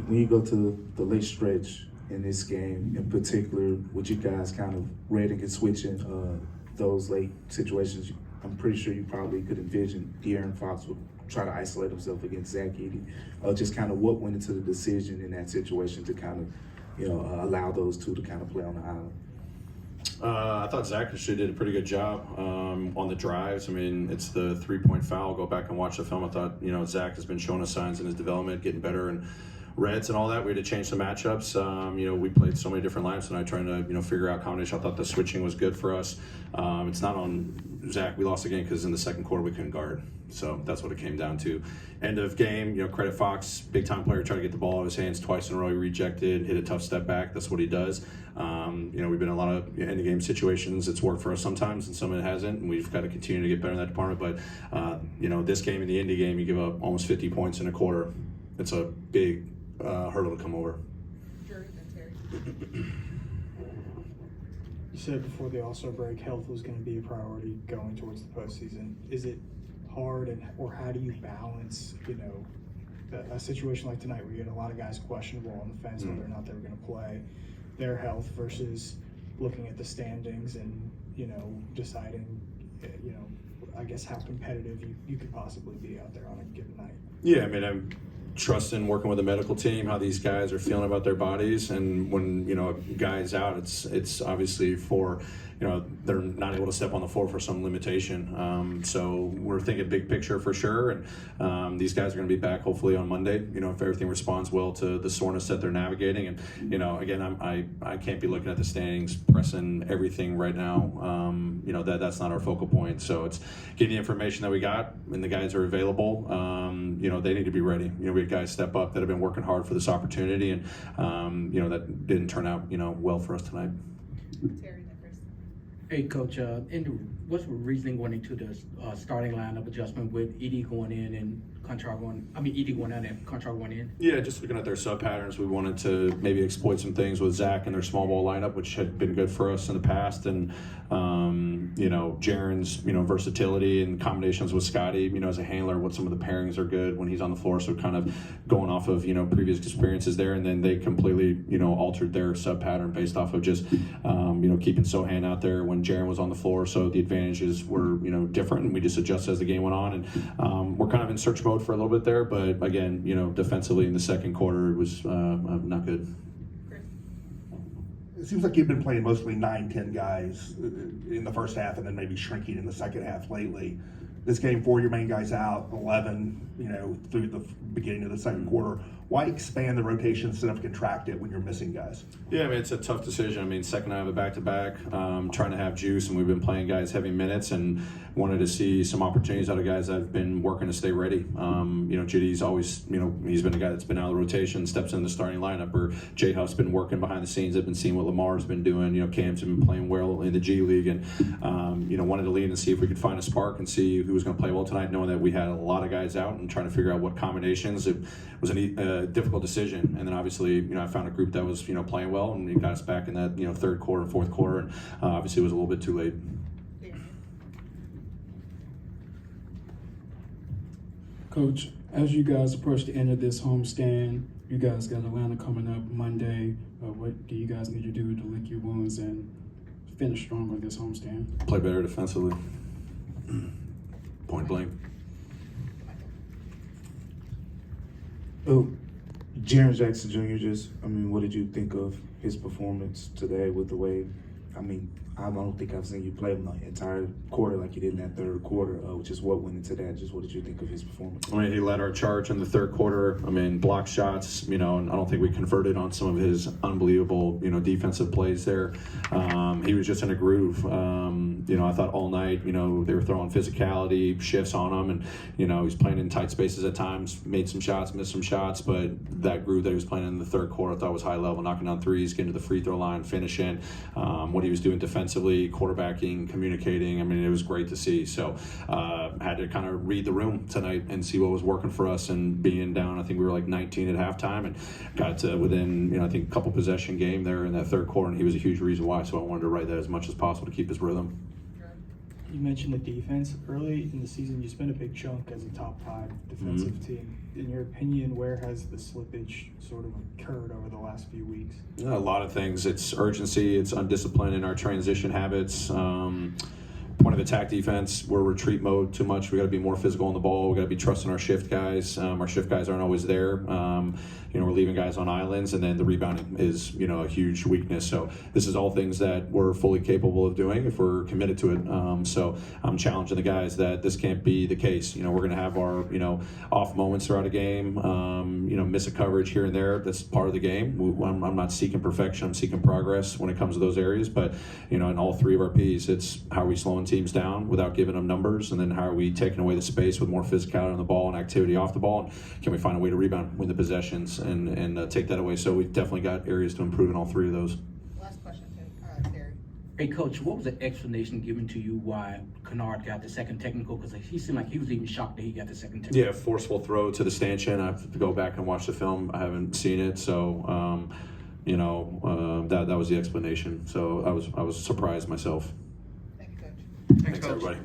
When you go to the late stretch in this game, in particular, what you guys kind of read and switching those late situations, I'm pretty sure you probably could envision De'Aaron Fox would try to isolate himself against Zach Edey. Just kind of what went into the decision in that situation to kind of, allow those two to kind of play on the island. I thought Zach actually did a pretty good job on the drives. I mean, it's the 3-point foul. Go back and watch the film. I thought, Zach has been showing us signs in his development, getting better and reds and all that. We had to change some matchups. We played so many different lineups tonight trying to, figure out combination. I thought the switching was good for us. It's not on Zach. We lost the game because in the second quarter we couldn't guard. So that's what it came down to. End of game, credit Fox, big time player, tried to get the ball out of his hands twice in a row. He rejected, hit a tough step back. That's what he does. We've been in a lot of end of game situations. It's worked for us sometimes and some it hasn't, and we've got to continue to get better in that department. But, this game and the Indy game, you give up almost 50 points in a quarter. It's a big hurdle to come over. You said before the All-Star break, health was going to be a priority going towards the postseason. Is it hard, or how do you balance, a situation like tonight where you had a lot of guys questionable on the fence whether or not they were going to play, their health versus looking at the standings and, deciding, I guess how competitive you could possibly be out there on a given night? Yeah, I mean, I'm trusting working with the medical team, how these guys are feeling about their bodies. And when, a guy's out, it's obviously for, they're not able to step on the floor for some limitation. So we're thinking big picture for sure. And these guys are going to be back hopefully on Monday, if everything responds well to the soreness that they're navigating. And, again, I can't be looking at the standings, pressing everything right now. That's not our focal point. So it's getting the information that we got, and the guys are available. They need to be ready. We had guys step up that have been working hard for this opportunity, and that didn't turn out well for us tonight. Hey, Coach, what's the reasoning going into the starting lineup adjustment with Edey going in and Edey going out and Contrar going in? Yeah, just looking at their sub patterns, we wanted to maybe exploit some things with Zach and their small ball lineup, which had been good for us in the past, and Jaren's versatility and combinations with Scotty, as a handler, what some of the pairings are good when he's on the floor. So kind of going off of previous experiences there, and then they completely altered their sub pattern based off of just keeping Sohan out there when Jaren was on the floor. So the advantages were different, and we just adjusted as the game went on, and we're kind of in search mode for a little bit there, but again, defensively in the second quarter it was not good. It seems like you've been playing mostly 9-10 guys in the first half and then maybe shrinking in the second half lately. This game, 4 of your main guys out, 11, through the beginning of the second quarter. Why expand the rotation instead of contract it when you're missing guys? Yeah, I mean, it's a tough decision. I mean, second night of a back-to-back, trying to have juice, and we've been playing guys heavy minutes and wanted to see some opportunities out of guys that have been working to stay ready. Jitty's always, he's been a guy that's been out of the rotation, steps in the starting lineup, or J Huff's been working behind the scenes. I've been seeing what Lamar's been doing. Cam's been playing well in the G League, and, wanted to lead and see if we could find a spark and see who was going to play well tonight, knowing that we had a lot of guys out and trying to figure out what combinations. It was a difficult decision, and then obviously, I found a group that was, playing well, and it got us back in that, third quarter and fourth quarter, and obviously it was a little bit too late. Coach, as you guys approach the end of this homestand, you guys got Atlanta coming up Monday. What do you guys need to do to lick your wounds and finish stronger this homestand? Play better defensively. Point blank. Oh, Jaren Jackson Jr. What did you think of his performance today with the way, I don't think I've seen you play him the entire quarter like you did in that third quarter, which is what went into that. Just what did you think of his performance? I mean, he led our charge in the third quarter. Block shots, and I don't think we converted on some of his unbelievable, defensive plays there. He was just in a groove. I thought all night, they were throwing physicality, shifts on him, and, he's playing in tight spaces at times, made some shots, missed some shots, but that groove that he was playing in the third quarter I thought was high level, knocking down threes, getting to the free throw line, finishing, what he was doing defensively, quarterbacking, communicating. It was great to see. So had to kind of read the room tonight and see what was working for us, and being down, I think we were like 19 at halftime, and got to within, I think a couple possession game there in that third quarter, and he was a huge reason why. So I wanted to write that as much as possible to keep his rhythm. You mentioned the defense. Early in the season, you spent a big chunk as a top 5 defensive team. In your opinion, where has the slippage sort of occurred over the last few weeks? A lot of things. It's urgency. It's undisciplined in our transition habits. Point of attack defense, we're retreat mode too much. We got to be more physical on the ball. We got to be trusting our shift guys. Our shift guys aren't always there. We're leaving guys on islands, and then the rebounding is, a huge weakness. So this is all things that we're fully capable of doing if we're committed to it. So I'm challenging the guys that this can't be the case. We're going to have our, off moments throughout a game. Miss a coverage here and there. That's part of the game. I'm not seeking perfection. I'm seeking progress when it comes to those areas. But, in all 3 of our Ps, it's how are we slowing teams down without giving them numbers, and then how are we taking away the space with more physicality on the ball and activity off the ball, and can we find a way to rebound, win the possessions, and take that away. So we've definitely got areas to improve in all 3 of those. Last question, Terry. Hey, Coach, what was the explanation given to you why Kennard got the second technical? Because he seemed like he was even shocked that he got the second technical. Yeah, forceful throw to the stanchion. I have to go back and watch the film. I haven't seen it, so that was the explanation. So I was surprised myself. Thank you, Coach. Thanks everybody.